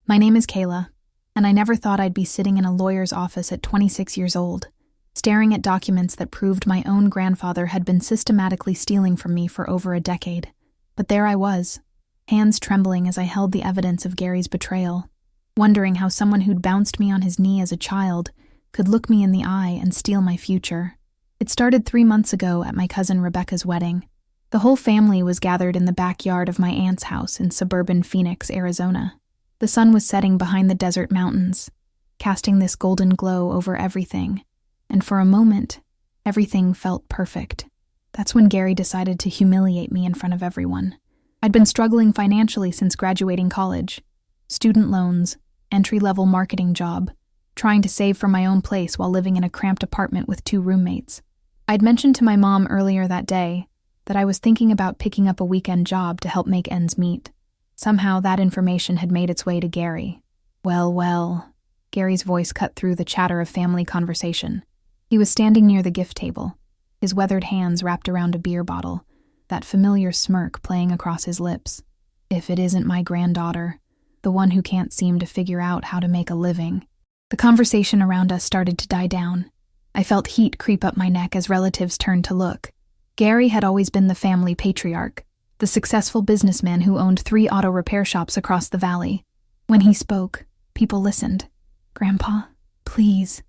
My name is Kayla, and I never thought I'd be sitting in a lawyer's office at 26 years old, staring at documents that proved my own grandfather had been systematically stealing from me for over a decade. But there I was, hands trembling as I held the evidence of Gary's betrayal, wondering how someone who'd bounced me on his knee as a child could look me in the eye and steal my future. It started 3 months ago at my cousin Rebecca's wedding. The whole family was gathered in the backyard of my aunt's house in suburban Phoenix, Arizona. The sun was setting behind the desert mountains, casting this golden glow over everything, and for a moment, everything felt perfect. That's when Gary decided to humiliate me in front of everyone. I'd been struggling financially since graduating college. Student loans, entry-level marketing job, trying to save for my own place while living in a cramped apartment with 2 roommates. I'd mentioned to my mom earlier that day that I was thinking about picking up a weekend job to help make ends meet. Somehow that information had made its way to Gary. Well, Gary's voice cut through the chatter of family conversation. He was standing near the gift table, his weathered hands wrapped around a beer bottle, that familiar smirk playing across his lips. If it isn't my granddaughter, the one who can't seem to figure out how to make a living. The conversation around us started to die down. I felt heat creep up my neck as relatives turned to look. Gary had always been the family patriarch, the successful businessman who owned 3 auto repair shops across the valley. When he spoke, people listened. "Grandpa, please,"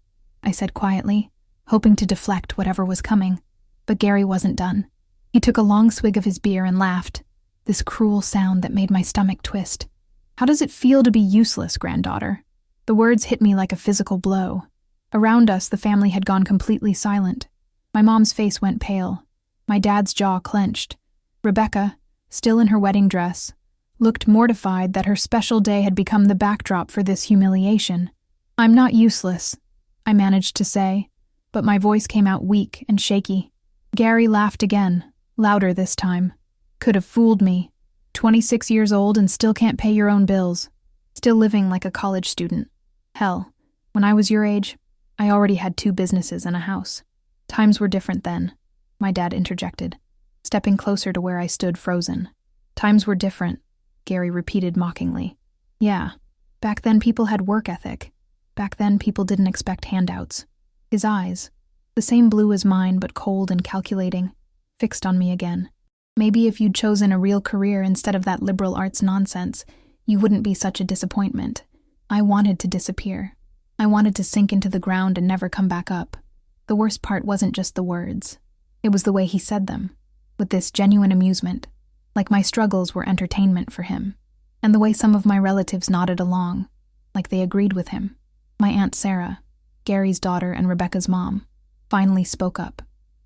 I said quietly, hoping to deflect whatever was coming. But Gary wasn't done. He took a long swig of his beer and laughed, this cruel sound that made my stomach twist. "How does it feel to be useless, granddaughter?" The words hit me like a physical blow. Around us, the family had gone completely silent. My mom's face went pale. My dad's jaw clenched. Rebecca, still in her wedding dress, looked mortified that her special day had become the backdrop for this humiliation. "I'm not useless," I managed to say, but my voice came out weak and shaky. Gary laughed again, louder this time. "Could have fooled me. 26 years old and still can't pay your own bills. Still living like a college student. Hell, when I was your age, I already had 2 businesses and a house." "Times were different then," my dad interjected, stepping closer to where I stood frozen. "Times were different," Gary repeated mockingly. "Yeah, back then people had work ethic. Back then people didn't expect handouts." His eyes, the same blue as mine but cold and calculating, fixed on me again. "Maybe if you'd chosen a real career instead of that liberal arts nonsense, you wouldn't be such a disappointment." I wanted to disappear. I wanted to sink into the ground and never come back up. The worst part wasn't just the words. It was the way he said them, with this genuine amusement, like my struggles were entertainment for him, and the way some of my relatives nodded along, like they agreed with him. My Aunt Sarah, Gary's daughter and Rebecca's mom, finally spoke up.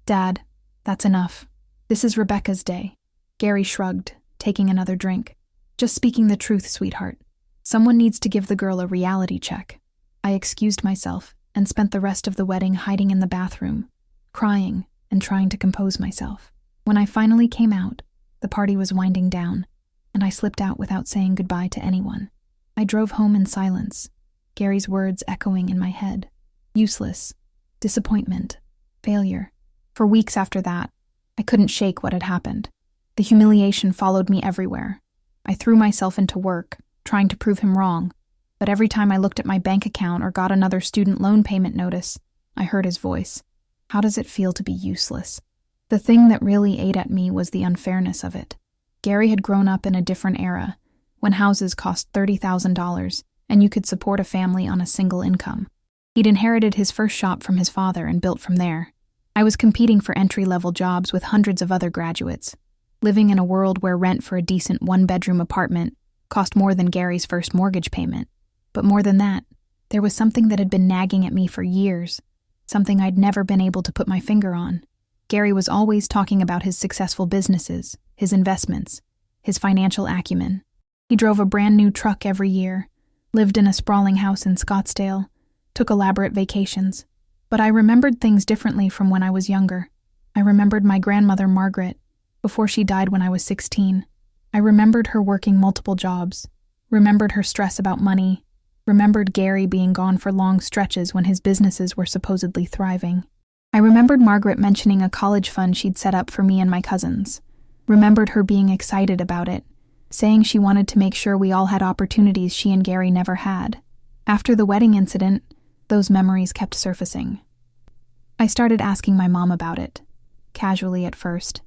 "Dad, that's enough. This is Rebecca's day." Gary shrugged, taking another drink. "Just speaking the truth, sweetheart. Someone needs to give the girl a reality check." I excused myself and spent the rest of the wedding hiding in the bathroom, crying and trying to compose myself. When I finally came out, the party was winding down, and I slipped out without saying goodbye to anyone. I drove home in silence, Gary's words echoing in my head. Useless, disappointment, failure. For weeks after that, I couldn't shake what had happened. The humiliation followed me everywhere. I threw myself into work, trying to prove him wrong, but every time I looked at my bank account or got another student loan payment notice, I heard his voice. How does it feel to be useless? The thing that really ate at me was the unfairness of it. Gary had grown up in a different era, when houses cost $30,000 and you could support a family on a single income. He'd inherited his first shop from his father and built from there. I was competing for entry-level jobs with hundreds of other graduates, living in a world where rent for a decent 1-bedroom apartment cost more than Gary's first mortgage payment. But more than that, there was something that had been nagging at me for years, something I'd never been able to put my finger on. Gary was always talking about his successful businesses, his investments, his financial acumen. He drove a brand new truck every year, lived in a sprawling house in Scottsdale, took elaborate vacations. But I remembered things differently from when I was younger. I remembered my grandmother, Margaret, before she died when I was 16. I remembered her working multiple jobs, remembered her stress about money, remembered Gary being gone for long stretches when his businesses were supposedly thriving. I remembered Margaret mentioning a college fund she'd set up for me and my cousins, remembered her being excited about it, saying she wanted to make sure we all had opportunities she and Gary never had. After the wedding incident, those memories kept surfacing. I started asking my mom about it, casually at first,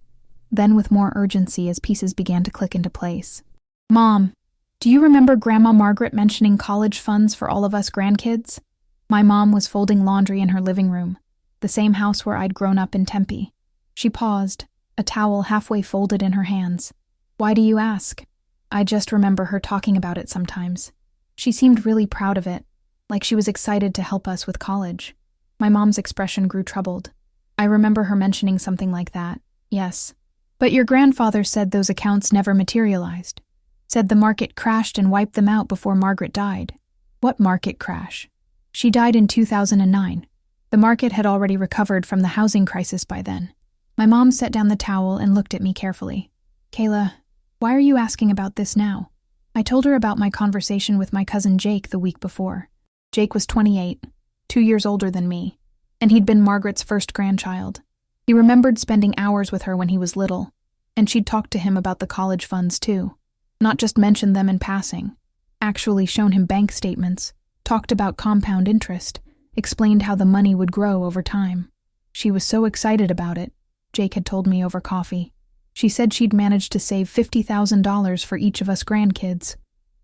then with more urgency as pieces began to click into place. "Mom, do you remember Grandma Margaret mentioning college funds for all of us grandkids?" My mom was folding laundry in her living room, the same house where I'd grown up in Tempe. She paused, a towel halfway folded in her hands. "Why do you ask?" "I just remember her talking about it sometimes. She seemed really proud of it, like she was excited to help us with college." My mom's expression grew troubled. "I remember her mentioning something like that, yes. But your grandfather said those accounts never materialized. Said the market crashed and wiped them out before Margaret died." "What market crash?" "She died in 2009. The market had already recovered from the housing crisis by then." My mom set down the towel and looked at me carefully. "Kayla, why are you asking about this now?" I told her about my conversation with my cousin Jake the week before. Jake was 28, 2 years older than me, and he'd been Margaret's first grandchild. He remembered spending hours with her when he was little, and she'd talked to him about the college funds too. Not just mentioned them in passing, actually shown him bank statements, talked about compound interest, explained how the money would grow over time. She was so excited about it, Jake had told me over coffee. She said she'd managed to save $50,000 for each of us grandkids.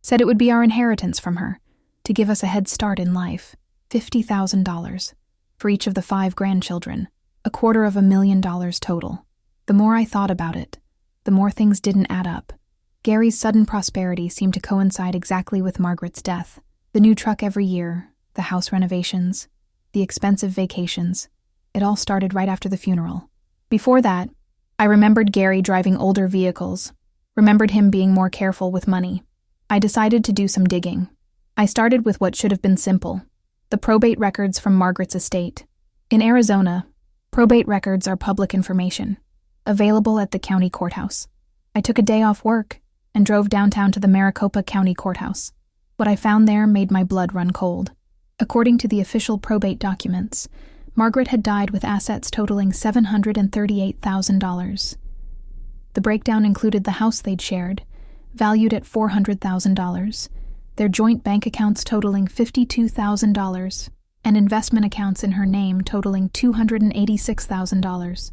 Said it would be our inheritance from her, to give us a head start in life. $50,000 for each of the 5 grandchildren, $250,000 total. The more I thought about it, the more things didn't add up. Gary's sudden prosperity seemed to coincide exactly with Margaret's death. The new truck every year, the house renovations, the expensive vacations. It all started right after the funeral. Before that, I remembered Gary driving older vehicles, remembered him being more careful with money. I decided to do some digging. I started with what should have been simple: the probate records from Margaret's estate. In Arizona, probate records are public information, available at the county courthouse. I took a day off work and drove downtown to the Maricopa County Courthouse. What I found there made my blood run cold. According to the official probate documents, Margaret had died with assets totaling $738,000. The breakdown included the house they'd shared, valued at $400,000, their joint bank accounts totaling $52,000, and investment accounts in her name totaling $286,000.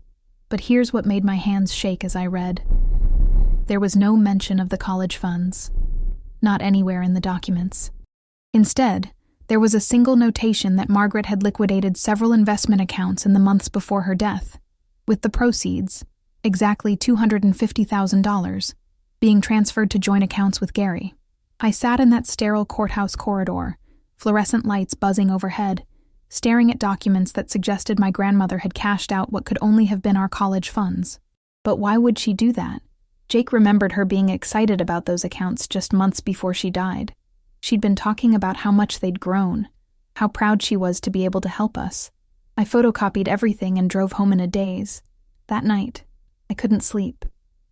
But here's what made my hands shake as I read. There was no mention of the college funds, not anywhere in the documents. Instead, there was a single notation that Margaret had liquidated several investment accounts in the months before her death, with the proceeds, exactly $250,000, being transferred to joint accounts with Gary. I sat in that sterile courthouse corridor, fluorescent lights buzzing overhead, staring at documents that suggested my grandmother had cashed out what could only have been our college funds. But why would she do that? Jake remembered her being excited about those accounts just months before she died. She'd been talking about how much they'd grown, how proud she was to be able to help us. I photocopied everything and drove home in a daze. That night, I couldn't sleep.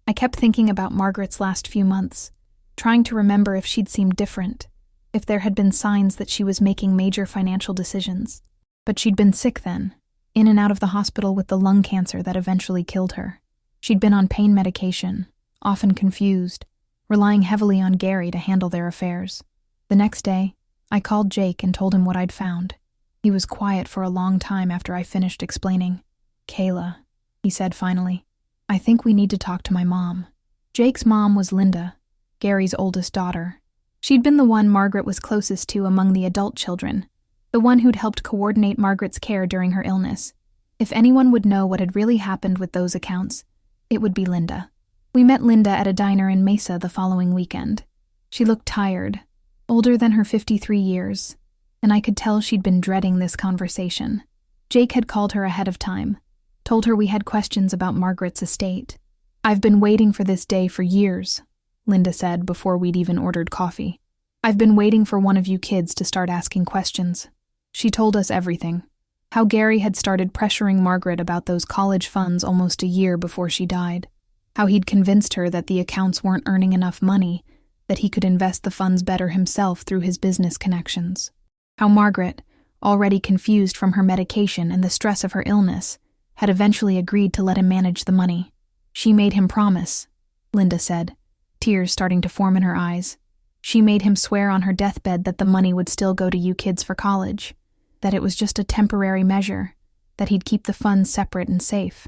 I kept thinking about Margaret's last few months, trying to remember if she'd seemed different, if there had been signs that she was making major financial decisions. But she'd been sick then, in and out of the hospital with the lung cancer that eventually killed her. She'd been on pain medication, often confused, relying heavily on Gary to handle their affairs. The next day, I called Jake and told him what I'd found. He was quiet for a long time after I finished explaining. "Kayla," he said finally, "I think we need to talk to my mom." Jake's mom was Linda, Gary's oldest daughter. She'd been the one Margaret was closest to among the adult children, the one who'd helped coordinate Margaret's care during her illness. If anyone would know what had really happened with those accounts, it would be Linda. We met Linda at a diner in Mesa the following weekend. She looked tired, older than her 53 years, and I could tell she'd been dreading this conversation. Jake had called her ahead of time, told her we had questions about Margaret's estate. "I've been waiting for this day for years," Linda said before we'd even ordered coffee. "I've been waiting for one of you kids to start asking questions." She told us everything. How Gary had started pressuring Margaret about those college funds almost a year before she died. How he'd convinced her that the accounts weren't earning enough money, that he could invest the funds better himself through his business connections. How Margaret, already confused from her medication and the stress of her illness, had eventually agreed to let him manage the money. She made him promise, Linda said, tears starting to form in her eyes. She made him swear on her deathbed that the money would still go to you kids for college, that it was just a temporary measure, that he'd keep the funds separate and safe.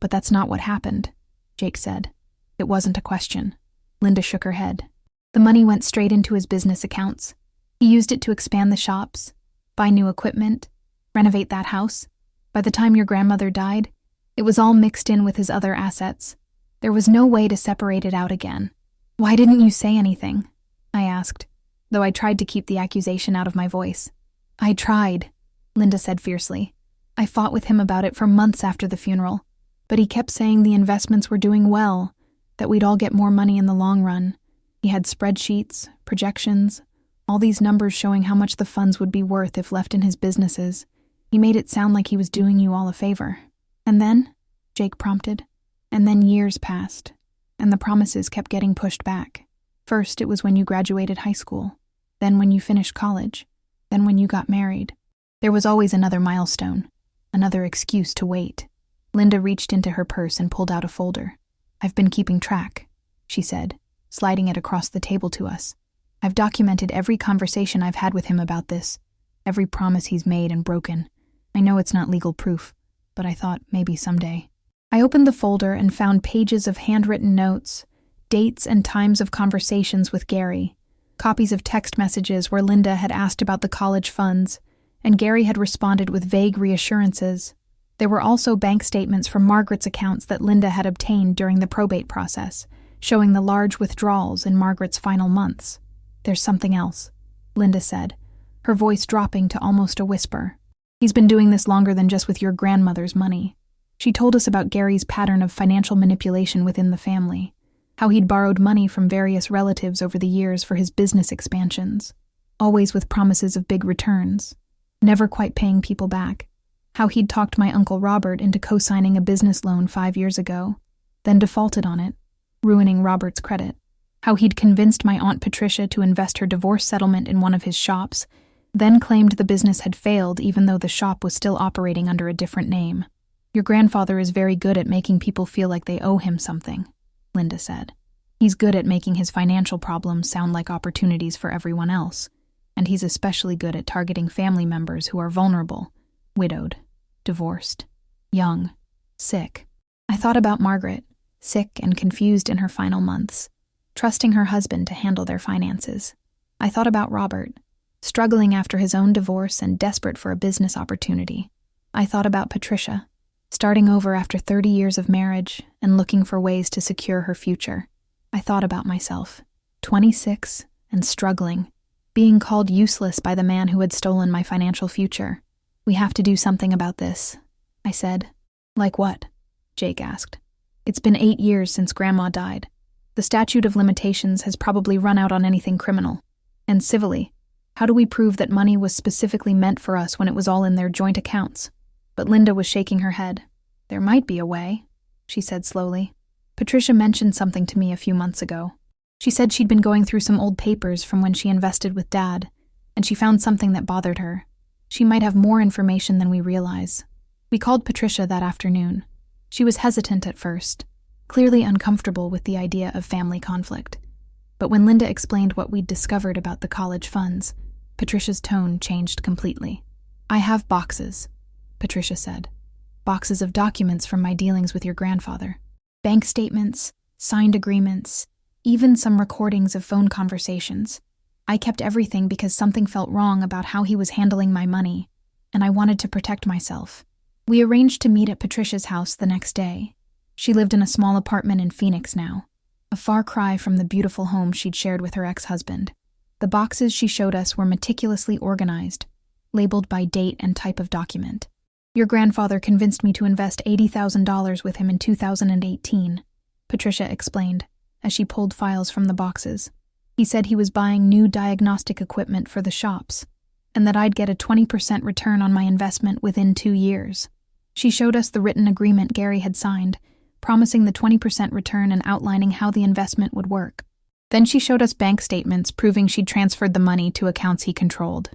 But that's not what happened, Jake said. It wasn't a question. Linda shook her head. The money went straight into his business accounts. He used it to expand the shops, buy new equipment, renovate that house. By the time your grandmother died, it was all mixed in with his other assets. There was no way to separate it out again. Why didn't you say anything? I asked, though I tried to keep the accusation out of my voice. I tried, Linda said fiercely. I fought with him about it for months after the funeral, but he kept saying the investments were doing well, that we'd all get more money in the long run. He had spreadsheets, projections, all these numbers showing how much the funds would be worth if left in his businesses. He made it sound like he was doing you all a favor. And then, Jake prompted, and then years passed, and the promises kept getting pushed back. First, it was when you graduated high school, then when you finished college, then when you got married. There was always another milestone, another excuse to wait. Linda reached into her purse and pulled out a folder. I've been keeping track, she said, sliding it across the table to us. I've documented every conversation I've had with him about this, every promise he's made and broken. I know it's not legal proof, but I thought maybe someday. I opened the folder and found pages of handwritten notes, dates and times of conversations with Gary, copies of text messages where Linda had asked about the college funds, and Gary had responded with vague reassurances. There were also bank statements from Margaret's accounts that Linda had obtained during the probate process, showing the large withdrawals in Margaret's final months. There's something else, Linda said, her voice dropping to almost a whisper. He's been doing this longer than just with your grandmother's money. She told us about Gary's pattern of financial manipulation within the family, how he'd borrowed money from various relatives over the years for his business expansions, always with promises of big returns, never quite paying people back. How he'd talked my Uncle Robert into co-signing a business loan 5 years ago, then defaulted on it, ruining Robert's credit. How he'd convinced my Aunt Patricia to invest her divorce settlement in one of his shops, then claimed the business had failed even though the shop was still operating under a different name. Your grandfather is very good at making people feel like they owe him something, Linda said. He's good at making his financial problems sound like opportunities for everyone else, and he's especially good at targeting family members who are vulnerable, widowed, divorced, young, sick. I thought about Margaret, sick and confused in her final months, trusting her husband to handle their finances. I thought about Robert, struggling after his own divorce and desperate for a business opportunity. I thought about Patricia, starting over after 30 years of marriage and looking for ways to secure her future. I thought about myself, 26 and struggling, being called useless by the man who had stolen my financial future. We have to do something about this, I said. Like what? Jake asked. It's been 8 years since Grandma died. The statute of limitations has probably run out on anything criminal. And civilly, how do we prove that money was specifically meant for us when it was all in their joint accounts? But Linda was shaking her head. There might be a way, she said slowly. Patricia mentioned something to me a few months ago. She said she'd been going through some old papers from when she invested with Dad, and she found something that bothered her. She might have more information than we realize. We called Patricia that afternoon. She was hesitant at first, clearly uncomfortable with the idea of family conflict. But when Linda explained what we'd discovered about the college funds, Patricia's tone changed completely. I have boxes, Patricia said. Boxes of documents from my dealings with your grandfather. Bank statements, signed agreements, even some recordings of phone conversations. I kept everything because something felt wrong about how he was handling my money, and I wanted to protect myself. We arranged to meet at Patricia's house the next day. She lived in a small apartment in Phoenix now, a far cry from the beautiful home she'd shared with her ex-husband. The boxes she showed us were meticulously organized, labeled by date and type of document. Your grandfather convinced me to invest $80,000 with him in 2018, Patricia explained, as she pulled files from the boxes. He said he was buying new diagnostic equipment for the shops, and that I'd get a 20% return on my investment within 2 years. She showed us the written agreement Gary had signed, promising the 20% return and outlining how the investment would work. Then she showed us bank statements proving she'd transferred the money to accounts he controlled.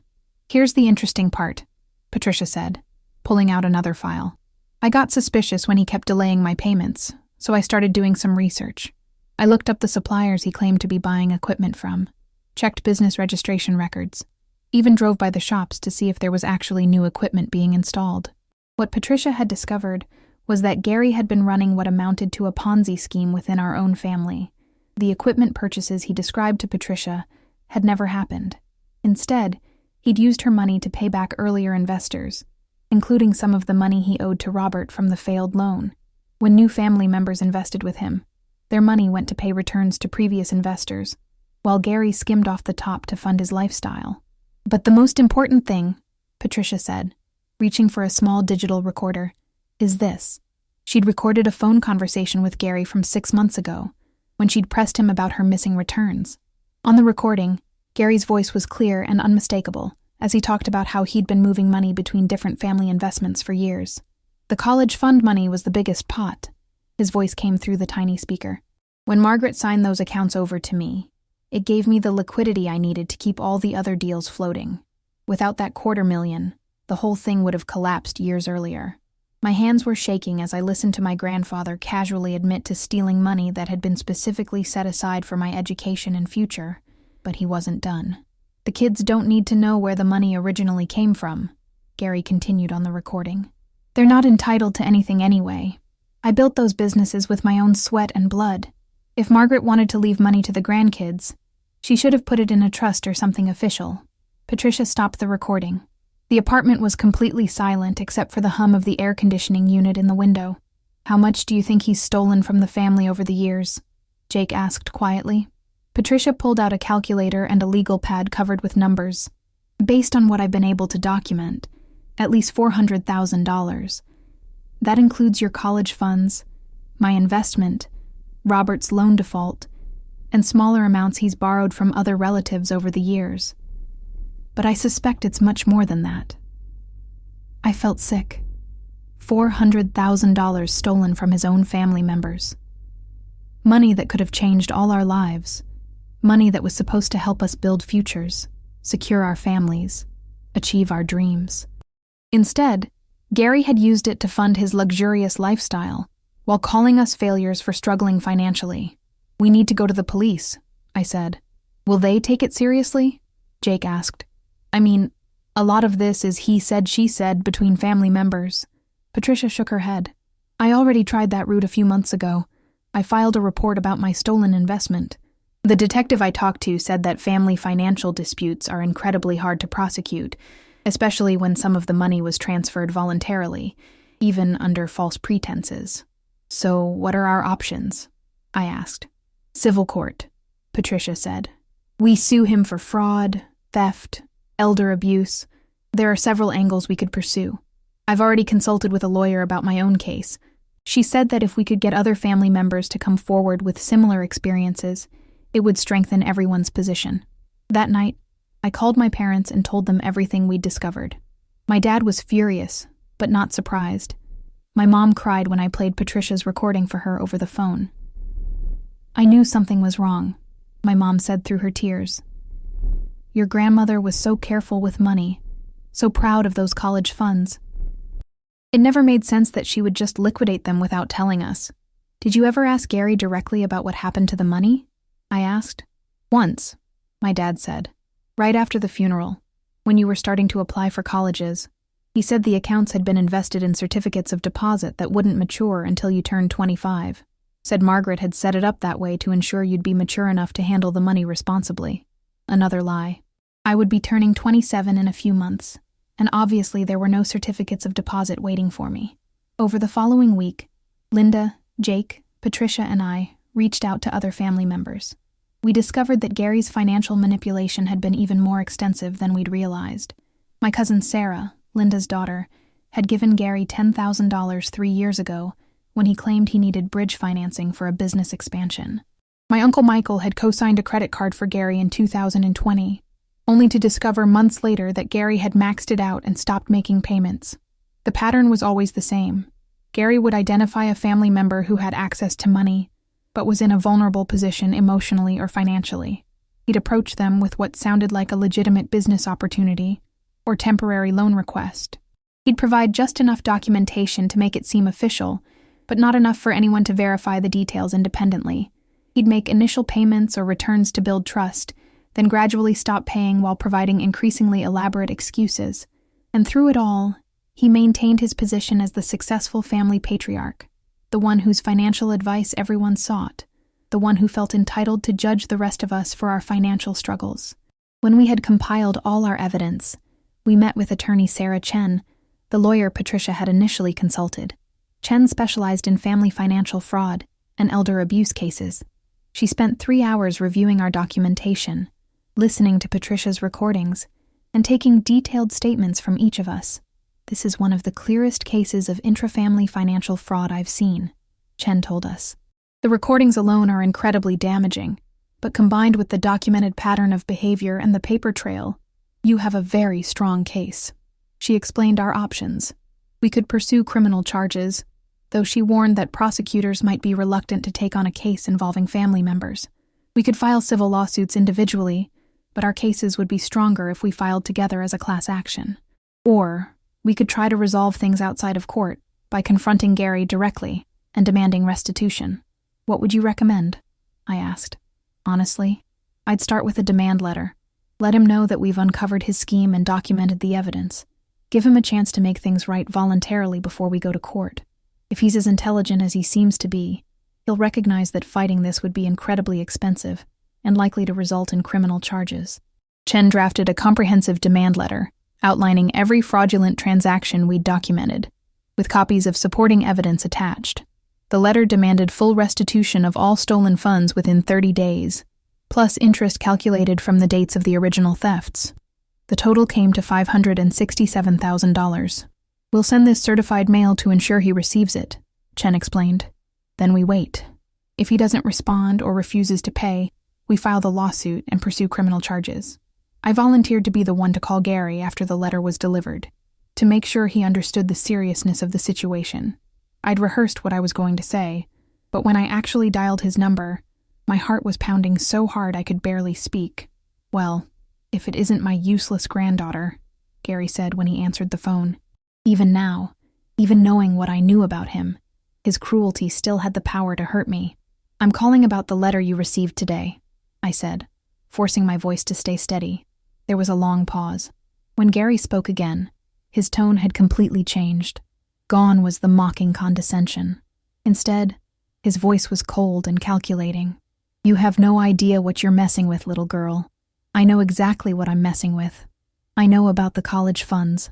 Here's the interesting part, Patricia said, pulling out another file. I got suspicious when he kept delaying my payments, so I started doing some research. I looked up the suppliers he claimed to be buying equipment from, checked business registration records, even drove by the shops to see if there was actually new equipment being installed. What Patricia had discovered was that Gary had been running what amounted to a Ponzi scheme within our own family. The equipment purchases he described to Patricia had never happened. Instead, he'd used her money to pay back earlier investors, including some of the money he owed to Robert from the failed loan. When new family members invested with him, their money went to pay returns to previous investors, while Gary skimmed off the top to fund his lifestyle. But the most important thing, Patricia said, reaching for a small digital recorder, is this. She'd recorded a phone conversation with Gary from 6 months ago, when she'd pressed him about her missing returns. On the recording, Gary's voice was clear and unmistakable, as he talked about how he'd been moving money between different family investments for years. The college fund money was the biggest pot. His voice came through the tiny speaker. When Margaret signed those accounts over to me, it gave me the liquidity I needed to keep all the other deals floating. Without that $250,000, the whole thing would have collapsed years earlier. My hands were shaking as I listened to my grandfather casually admit to stealing money that had been specifically set aside for my education and future, but he wasn't done. The kids don't need to know where the money originally came from, Gary continued on the recording. They're not entitled to anything anyway. I built those businesses with my own sweat and blood. If Margaret wanted to leave money to the grandkids, she should have put it in a trust or something official. Patricia stopped the recording. The apartment was completely silent except for the hum of the air conditioning unit in the window. How much do you think he's stolen from the family over the years? Jake asked quietly. Patricia pulled out a calculator and a legal pad covered with numbers. Based on what I've been able to document, at least $400,000. That includes your college funds, my investment, Robert's loan default, and smaller amounts he's borrowed from other relatives over the years. But I suspect it's much more than that. I felt sick. $400,000 stolen from his own family members. Money that could have changed all our lives. Money that was supposed to help us build futures, secure our families, achieve our dreams. Instead, Gary had used it to fund his luxurious lifestyle, while calling us failures for struggling financially. We need to go to the police, I said. Will they take it seriously? Jake asked. I mean, a lot of this is he said, she said between family members. Patricia shook her head. I already tried that route a few months ago. I filed a report about my stolen investment. The detective I talked to said that family financial disputes are incredibly hard to prosecute, especially when some of the money was transferred voluntarily, even under false pretenses. So what are our options? I asked. Civil court, Patricia said. We sue him for fraud, theft, elder abuse. There are several angles we could pursue. I've already consulted with a lawyer about my own case. She said that if we could get other family members to come forward with similar experiences, it would strengthen everyone's position. That night, I called my parents and told them everything we'd discovered. My dad was furious, but not surprised. My mom cried when I played Patricia's recording for her over the phone. I knew something was wrong, my mom said through her tears. Your grandmother was so careful with money, so proud of those college funds. It never made sense that she would just liquidate them without telling us. Did you ever ask Gary directly about what happened to the money? I asked. Once, my dad said. Right after the funeral, when you were starting to apply for colleges. He said the accounts had been invested in certificates of deposit that wouldn't mature until you turned 25. Said Margaret had set it up that way to ensure you'd be mature enough to handle the money responsibly. Another lie. I would be turning 27 in a few months, and obviously there were no certificates of deposit waiting for me. Over the following week, Linda, Jake, Patricia, and I reached out to other family members. We discovered that Gary's financial manipulation had been even more extensive than we'd realized. My cousin Sarah, Linda's daughter, had given Gary $10,000 3 years ago when he claimed he needed bridge financing for a business expansion. My uncle Michael had co-signed a credit card for Gary in 2020, only to discover months later that Gary had maxed it out and stopped making payments. The pattern was always the same. Gary would identify a family member who had access to money, but was in a vulnerable position emotionally or financially. He'd approach them with what sounded like a legitimate business opportunity or temporary loan request. He'd provide just enough documentation to make it seem official, but not enough for anyone to verify the details independently. He'd make initial payments or returns to build trust, then gradually stop paying while providing increasingly elaborate excuses. And through it all, he maintained his position as the successful family patriarch, the one whose financial advice everyone sought, the one who felt entitled to judge the rest of us for our financial struggles. When we had compiled all our evidence, we met with attorney Sarah Chen, the lawyer Patricia had initially consulted. Chen specialized in family financial fraud and elder abuse cases. She spent 3 hours reviewing our documentation, listening to Patricia's recordings, and taking detailed statements from each of us. "This is one of the clearest cases of intrafamily financial fraud I've seen," Chen told us. "The recordings alone are incredibly damaging, but combined with the documented pattern of behavior and the paper trail, you have a very strong case." She explained our options. We could pursue criminal charges, though she warned that prosecutors might be reluctant to take on a case involving family members. We could file civil lawsuits individually, but our cases would be stronger if we filed together as a class action. Or we could try to resolve things outside of court by confronting Gary directly and demanding restitution. "What would you recommend?" I asked. "Honestly, I'd start with a demand letter. Let him know that we've uncovered his scheme and documented the evidence. Give him a chance to make things right voluntarily before we go to court. If he's as intelligent as he seems to be, he'll recognize that fighting this would be incredibly expensive and likely to result in criminal charges." Chen drafted a comprehensive demand letter outlining every fraudulent transaction we'd documented, with copies of supporting evidence attached. The letter demanded full restitution of all stolen funds within 30 days, plus interest calculated from the dates of the original thefts. The total came to $567,000. "We'll send this certified mail to ensure he receives it," Chen explained. "Then we wait. If he doesn't respond or refuses to pay, we file the lawsuit and pursue criminal charges." I volunteered to be the one to call Gary after the letter was delivered, to make sure he understood the seriousness of the situation. I'd rehearsed what I was going to say, but when I actually dialed his number, my heart was pounding so hard I could barely speak. "Well, if it isn't my useless granddaughter," Gary said when he answered the phone. Even now, even knowing what I knew about him, his cruelty still had the power to hurt me. "I'm calling about the letter you received today," I said, forcing my voice to stay steady. There was a long pause. When Gary spoke again, his tone had completely changed. Gone was the mocking condescension. Instead, his voice was cold and calculating. "You have no idea what you're messing with, little girl. I know exactly what I'm messing with. I know about the college funds.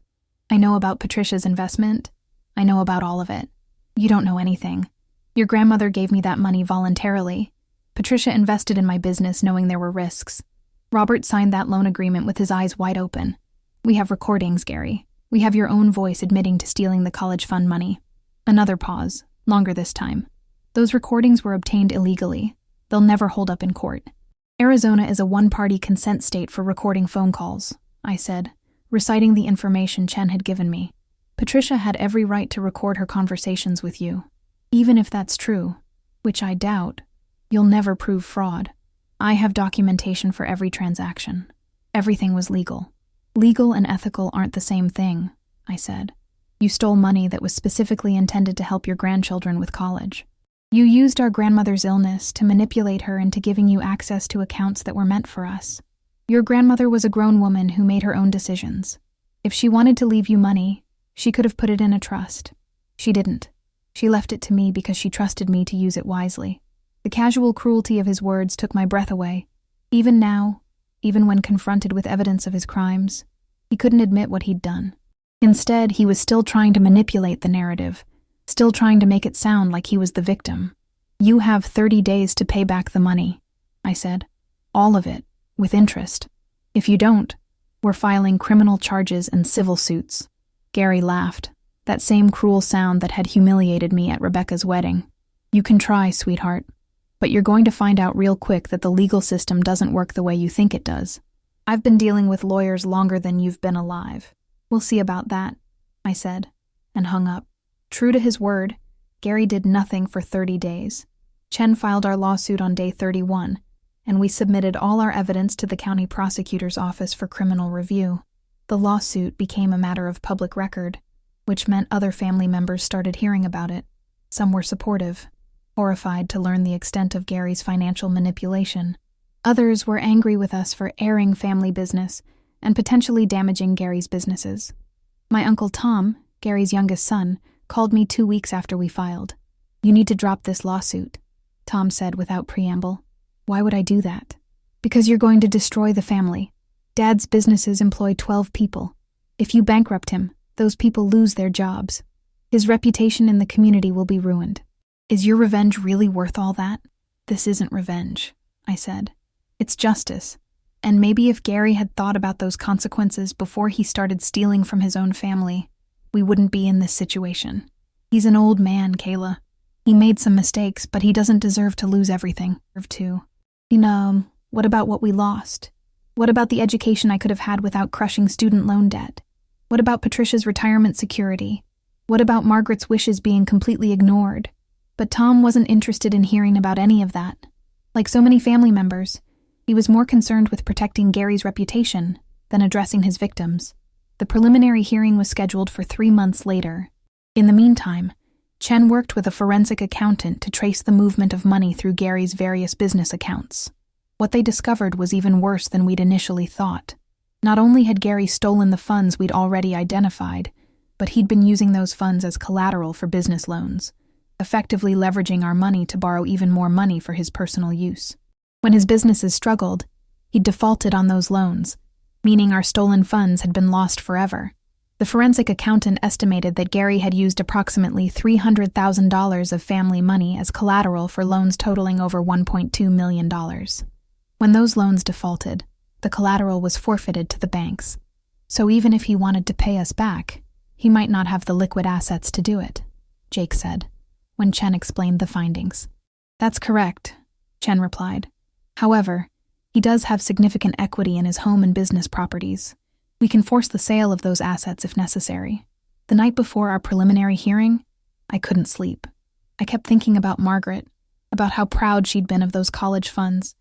I know about Patricia's investment. I know about all of it. You don't know anything. Your grandmother gave me that money voluntarily. Patricia invested in my business knowing there were risks. Robert signed that loan agreement with his eyes wide open. We have recordings, Gary. We have your own voice admitting to stealing the college fund money." Another pause, longer this time. "Those recordings were obtained illegally. They'll never hold up in court. Arizona is a one-party consent state for recording phone calls," I said, reciting the information Chen had given me. "Patricia had every right to record her conversations with you. Even if that's true, which I doubt, you'll never prove fraud. I have documentation for every transaction. Everything was legal." "Legal and ethical aren't the same thing," I said. "You stole money that was specifically intended to help your grandchildren with college. You used our grandmother's illness to manipulate her into giving you access to accounts that were meant for us. Your grandmother was a grown woman who made her own decisions. If she wanted to leave you money, she could have put it in a trust. She didn't. She left it to me because she trusted me to use it wisely." The casual cruelty of his words took my breath away. Even now, even when confronted with evidence of his crimes, he couldn't admit what he'd done. Instead, he was still trying to manipulate the narrative, still trying to make it sound like he was the victim. "You have 30 days to pay back the money," I said. "All of it, with interest. If you don't, we're filing criminal charges and civil suits." Gary laughed, that same cruel sound that had humiliated me at Rebecca's wedding. "You can try, sweetheart, but you're going to find out real quick that the legal system doesn't work the way you think it does. I've been dealing with lawyers longer than you've been alive. We'll see about that," I said, and hung up. True to his word, Gary did nothing for 30 days. Chen filed our lawsuit on day 31, and we submitted all our evidence to the county prosecutor's office for criminal review. The lawsuit became a matter of public record, which meant other family members started hearing about it. Some were supportive, horrified to learn the extent of Gary's financial manipulation. Others were angry with us for airing family business and potentially damaging Gary's businesses. My Uncle Tom, Gary's youngest son, called me 2 weeks after we filed. "You need to drop this lawsuit," Tom said without preamble. "Why would I do that?" "Because you're going to destroy the family. Dad's businesses employ 12 people. If you bankrupt him, those people lose their jobs. His reputation in the community will be ruined. Is your revenge really worth all that?" "This isn't revenge," I said. "It's justice. And maybe if Gary had thought about those consequences before he started stealing from his own family, we wouldn't be in this situation. He's an old man, Kayla. He made some mistakes, but he doesn't deserve to lose everything. What about what we lost? What about the education I could have had without crushing student loan debt? What about Patricia's retirement security? What about Margaret's wishes being completely ignored?" But Tom wasn't interested in hearing about any of that. Like so many family members, he was more concerned with protecting Gary's reputation than addressing his victims. The preliminary hearing was scheduled for 3 months later. In the meantime, Chen worked with a forensic accountant to trace the movement of money through Gary's various business accounts. What they discovered was even worse than we'd initially thought. Not only had Gary stolen the funds we'd already identified, but he'd been using those funds as collateral for business loans, effectively leveraging our money to borrow even more money for his personal use. When his businesses struggled, he'd defaulted on those loans, meaning our stolen funds had been lost forever. The forensic accountant estimated that Gary had used approximately $300,000 of family money as collateral for loans totaling over $1.2 million. When those loans defaulted, the collateral was forfeited to the banks. So even if he wanted to pay us back, he might not have the liquid assets to do it, Jake said, when Chen explained the findings. "That's correct," Chen replied. "However, he does have significant equity in his home and business properties. We can force the sale of those assets if necessary." The night before our preliminary hearing, I couldn't sleep. I kept thinking about Margaret, about how proud she'd been of those college funds,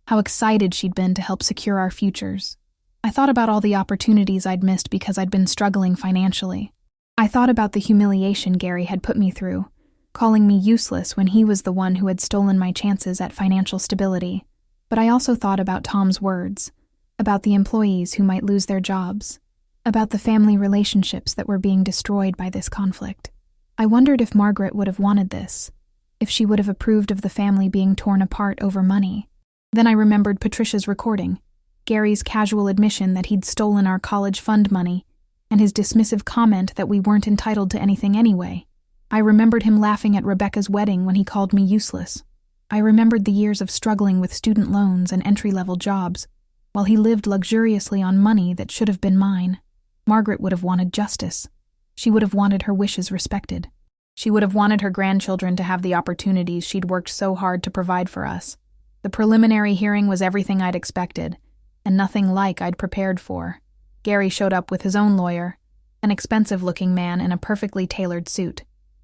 how excited she'd been to help secure our futures. I thought about all the opportunities I'd missed because I'd been struggling financially. I thought about the humiliation Gary had put me through, calling me useless when he was the one who had stolen my chances at financial stability. But I also thought about Tom's words, about the employees who might lose their jobs, about the family relationships that were being destroyed by this conflict. I wondered if Margaret would have wanted this, if she would have approved of the family being torn apart over money. Then I remembered Patricia's recording, Gary's casual admission that he'd stolen our college fund money, and his dismissive comment that we weren't entitled to anything anyway. I remembered him laughing at Rebecca's wedding when he called me useless. I remembered the years of struggling with student loans and entry-level jobs, while he lived luxuriously on money that should have been mine. Margaret would have wanted justice. She would have wanted her wishes respected. She would have wanted her grandchildren to have the opportunities she'd worked so hard to provide for us. The preliminary hearing was everything I'd expected, and nothing like I'd prepared for. Gary showed up with his own lawyer, an expensive-looking man in a perfectly tailored suit.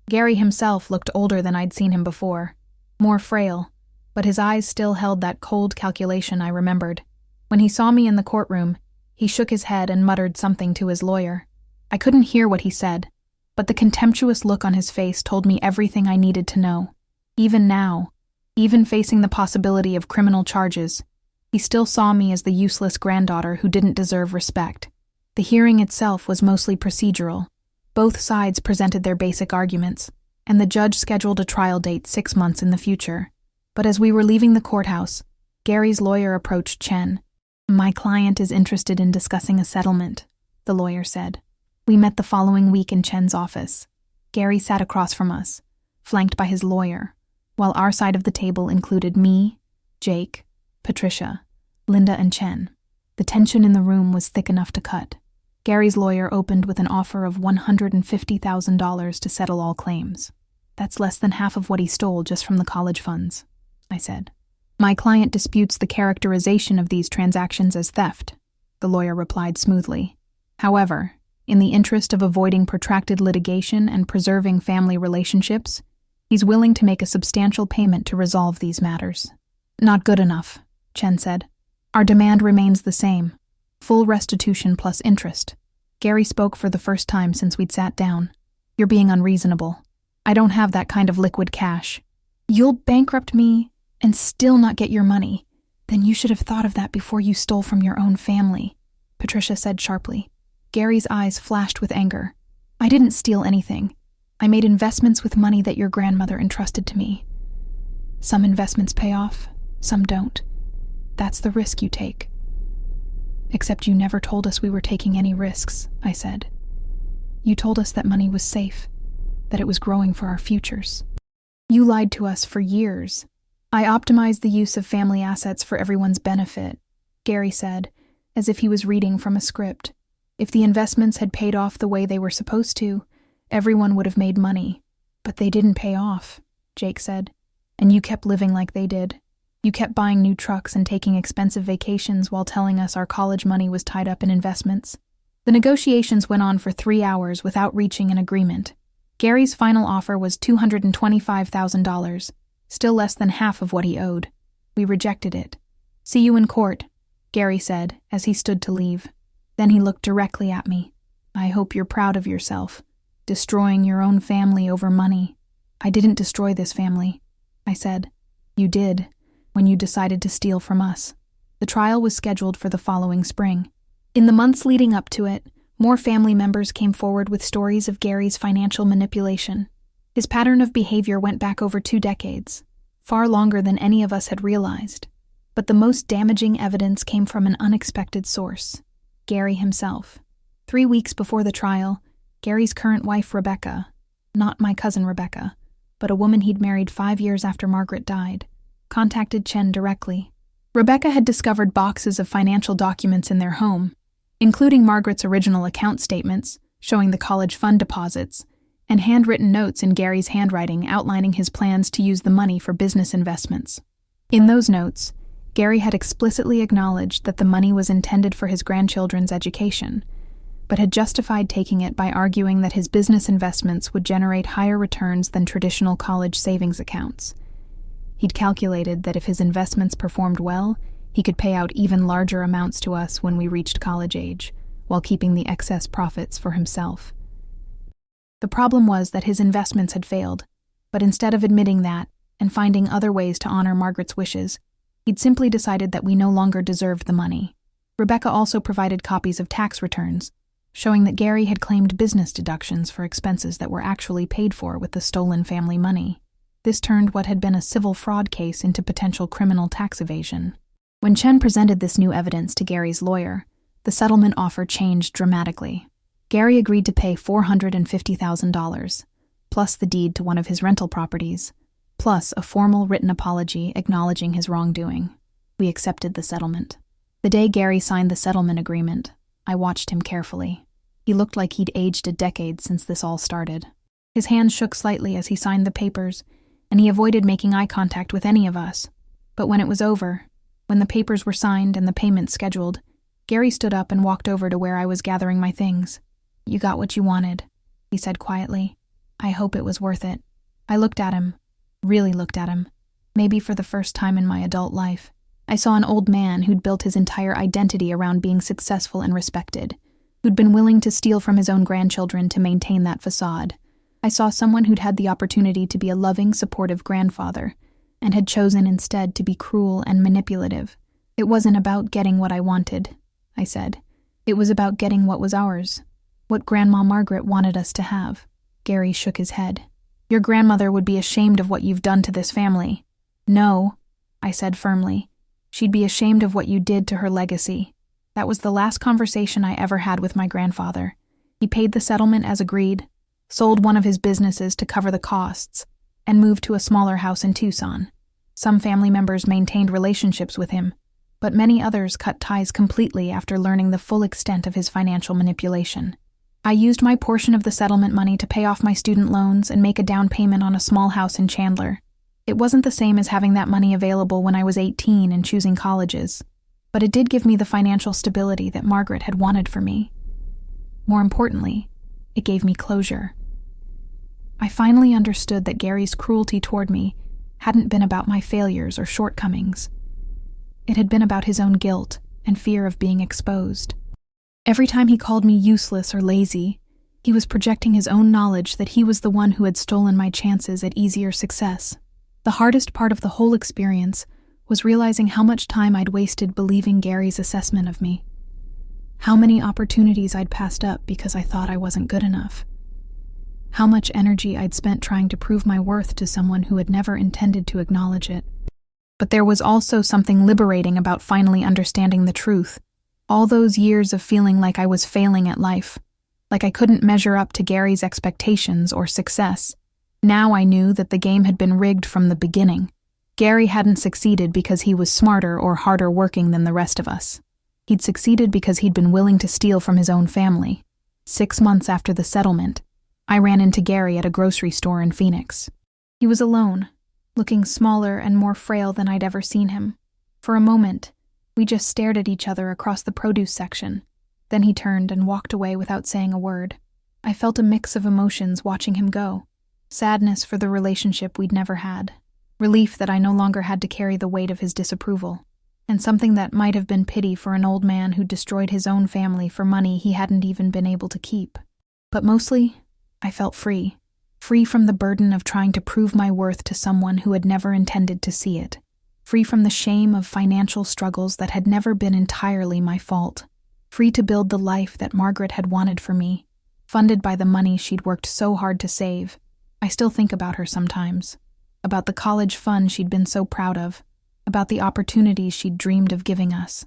Gary himself looked older than I'd seen him before, more frail, but his eyes still held that cold calculation I remembered. When he saw me in the courtroom, he shook his head and muttered something to his lawyer. I couldn't hear what he said, but the contemptuous look on his face told me everything I needed to know. Even now, even facing the possibility of criminal charges, he still saw me as the useless granddaughter who didn't deserve respect. The hearing itself was mostly procedural. Both sides presented their basic arguments, and the judge scheduled a trial date 6 months in the future. But as we were leaving the courthouse, Gary's lawyer approached Chen. "My client is interested in discussing a settlement," the lawyer said. We met the following week in Chen's office. Gary sat across from us, flanked by his lawyer, while our side of the table included me, Jake, Patricia, Linda, and Chen. The tension in the room was thick enough to cut. Gary's lawyer opened with an offer of $150,000 to settle all claims. "That's less than half of what he stole just from the college funds," I said. "My client disputes the characterization of these transactions as theft," the lawyer replied smoothly. "However, in the interest of avoiding protracted litigation and preserving family relationships, he's willing to make a substantial payment to resolve these matters." "Not good enough," Chen said. "Our demand remains the same. Full restitution plus interest." Gary spoke for the first time since we'd sat down. "You're being unreasonable. I don't have that kind of liquid cash. You'll bankrupt me and still not get your money. Then you should have thought of that before you stole from your own family, Patricia said sharply. Gary's eyes flashed with anger. I didn't steal anything. I made investments with money that your grandmother entrusted to me. Some investments pay off, some don't. That's the risk you take. Except you never told us we were taking any risks, I said. You told us that money was safe, that it was growing for our futures. You lied to us for years. I optimized the use of family assets for everyone's benefit, Gary said, as if he was reading from a script. If the investments had paid off the way they were supposed to, everyone would have made money. But they didn't pay off, Jake said. And you kept living like they did. You kept buying new trucks and taking expensive vacations while telling us our college money was tied up in investments. The negotiations went on for 3 hours without reaching an agreement. Gary's final offer was $225,000, still less than half of what he owed. We rejected it. See you in court, Gary said as he stood to leave. Then he looked directly at me. I hope you're proud of yourself, destroying your own family over money. I didn't destroy this family, I said. You did, when you decided to steal from us. The trial was scheduled for the following spring. In the months leading up to it, more family members came forward with stories of Gary's financial manipulation. His pattern of behavior went back over 2 decades, far longer than any of us had realized. But the most damaging evidence came from an unexpected source, Gary himself. 3 weeks before the trial, Gary's current wife, Rebecca, not my cousin Rebecca, but a woman he'd married 5 years after Margaret died, contacted Chen directly. Rebecca had discovered boxes of financial documents in their home, including Margaret's original account statements, showing the college fund deposits, and handwritten notes in Gary's handwriting outlining his plans to use the money for business investments. In those notes, Gary had explicitly acknowledged that the money was intended for his grandchildren's education, but had justified taking it by arguing that his business investments would generate higher returns than traditional college savings accounts. He'd calculated that if his investments performed well, he could pay out even larger amounts to us when we reached college age, while keeping the excess profits for himself. The problem was that his investments had failed, but instead of admitting that and finding other ways to honor Margaret's wishes, he'd simply decided that we no longer deserved the money. Rebecca also provided copies of tax returns, showing that Gary had claimed business deductions for expenses that were actually paid for with the stolen family money. This turned what had been a civil fraud case into potential criminal tax evasion. When Chen presented this new evidence to Gary's lawyer, the settlement offer changed dramatically. Gary agreed to pay $450,000, plus the deed to one of his rental properties, plus a formal written apology acknowledging his wrongdoing. We accepted the settlement. The day Gary signed the settlement agreement, I watched him carefully. He looked like he'd aged a decade since this all started. His hands shook slightly as he signed the papers, and he avoided making eye contact with any of us. But when it was over, when the papers were signed and the payment scheduled, Gary stood up and walked over to where I was gathering my things. You got what you wanted, he said quietly. I hope it was worth it. I looked at him, really looked at him, maybe for the first time in my adult life. I saw an old man who'd built his entire identity around being successful and respected, who'd been willing to steal from his own grandchildren to maintain that facade. I saw someone who'd had the opportunity to be a loving, supportive grandfather, and had chosen instead to be cruel and manipulative. It wasn't about getting what I wanted, I said. It was about getting what was ours, what Grandma Margaret wanted us to have. Gary shook his head. Your grandmother would be ashamed of what you've done to this family. No, I said firmly. She'd be ashamed of what you did to her legacy. That was the last conversation I ever had with my grandfather. He paid the settlement as agreed, sold one of his businesses to cover the costs, and moved to a smaller house in Tucson. Some family members maintained relationships with him, but many others cut ties completely after learning the full extent of his financial manipulation. I used my portion of the settlement money to pay off my student loans and make a down payment on a small house in Chandler. It wasn't the same as having that money available when I was 18 and choosing colleges, but it did give me the financial stability that Margaret had wanted for me. More importantly, it gave me closure. I finally understood that Gary's cruelty toward me hadn't been about my failures or shortcomings. It had been about his own guilt and fear of being exposed. Every time he called me useless or lazy, he was projecting his own knowledge that he was the one who had stolen my chances at easier success. The hardest part of the whole experience was realizing how much time I'd wasted believing Gary's assessment of me. How many opportunities I'd passed up because I thought I wasn't good enough. How much energy I'd spent trying to prove my worth to someone who had never intended to acknowledge it. But there was also something liberating about finally understanding the truth. All those years of feeling like I was failing at life, like I couldn't measure up to Gary's expectations or success. Now I knew that the game had been rigged from the beginning. Gary hadn't succeeded because he was smarter or harder working than the rest of us. He'd succeeded because he'd been willing to steal from his own family. 6 months after the settlement, I ran into Gary at a grocery store in Phoenix. He was alone, looking smaller and more frail than I'd ever seen him. For a moment, we just stared at each other across the produce section. Then he turned and walked away without saying a word. I felt a mix of emotions watching him go. Sadness for the relationship we'd never had. Relief that I no longer had to carry the weight of his disapproval. And something that might have been pity for an old man who destroyed his own family for money he hadn't even been able to keep. But mostly, I felt free. Free from the burden of trying to prove my worth to someone who had never intended to see it. Free from the shame of financial struggles that had never been entirely my fault. Free to build the life that Margaret had wanted for me, funded by the money she'd worked so hard to save. I still think about her sometimes. About the college fund she'd been so proud of. About the opportunities she'd dreamed of giving us.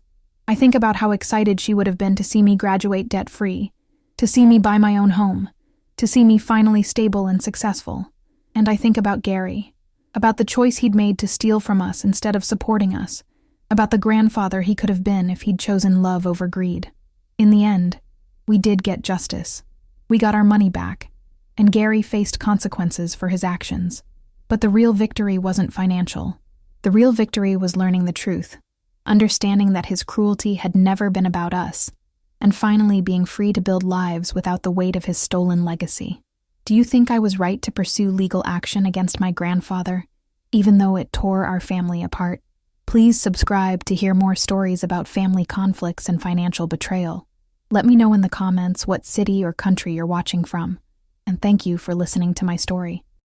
I think about how excited she would have been to see me graduate debt-free, to see me buy my own home, to see me finally stable and successful. And I think about Gary, about the choice he'd made to steal from us instead of supporting us, about the grandfather he could have been if he'd chosen love over greed. In the end, we did get justice. We got our money back, and Gary faced consequences for his actions. But the real victory wasn't financial. The real victory was learning the truth, understanding that his cruelty had never been about us, and finally being free to build lives without the weight of his stolen legacy. Do you think I was right to pursue legal action against my grandfather, even though it tore our family apart? Please subscribe to hear more stories about family conflicts and financial betrayal. Let me know in the comments what city or country you're watching from, and thank you for listening to my story.